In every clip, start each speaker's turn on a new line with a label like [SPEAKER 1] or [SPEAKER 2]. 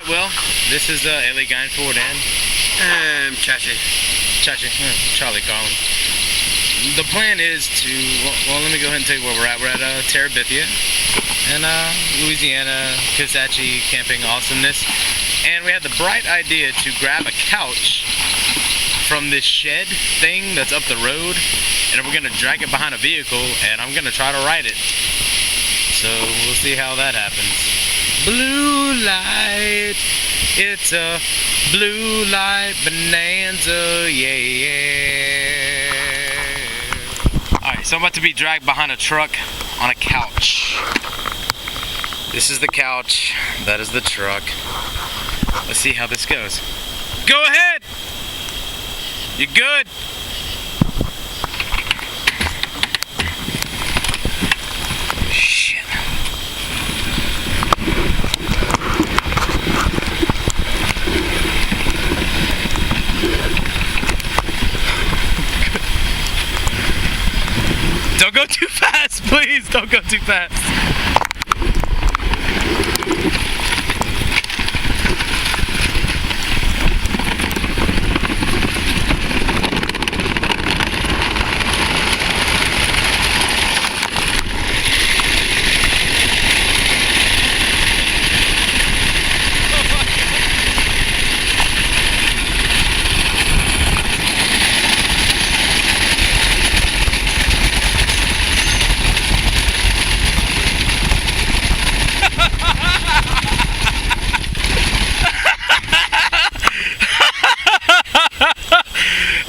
[SPEAKER 1] well, this is Ellie Gainford and
[SPEAKER 2] Chachi,
[SPEAKER 1] Charlie Collin. The plan is to, well, let me go ahead and tell you where we're at. We're at Terabithia in Louisiana, Kisatchie camping awesomeness. And we had the bright idea to grab a couch from this shed thing that's up the road, and we're going to drag it behind a vehicle, and I'm going to try to ride it. So we'll see how that happens. Blue light, it's a blue light bonanza, yeah. Alright, so I'm about to be dragged behind a truck on a couch. This is the couch, that is the truck. Let's see how this goes. Go ahead! You good? Shit. Don't go too fast, please. Don't go too fast.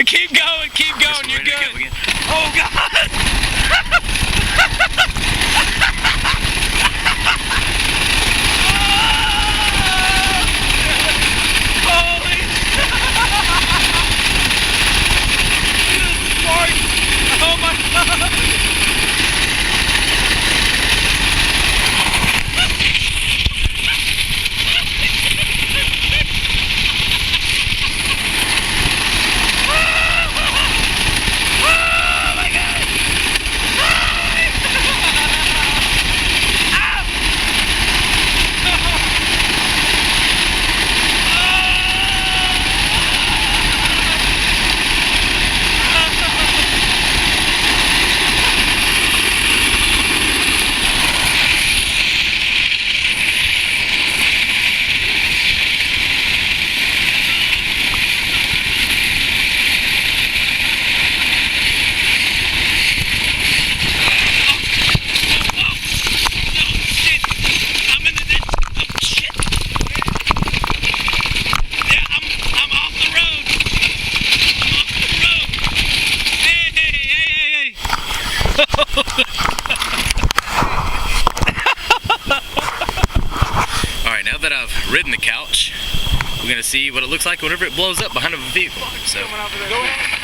[SPEAKER 1] Keep going, you're good. Oh God! Holy! Oh my God! Alright, now that I've ridden the couch, we're gonna see what it looks like whenever it blows up behind a vehicle. So, go ahead.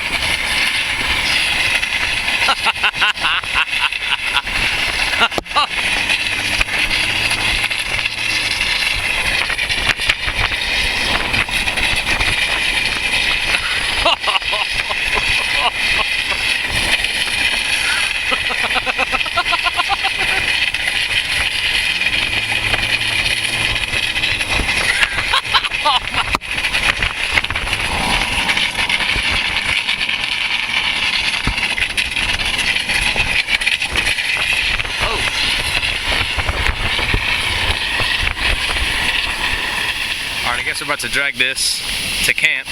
[SPEAKER 1] Alright, I guess we're about to drag this to camp.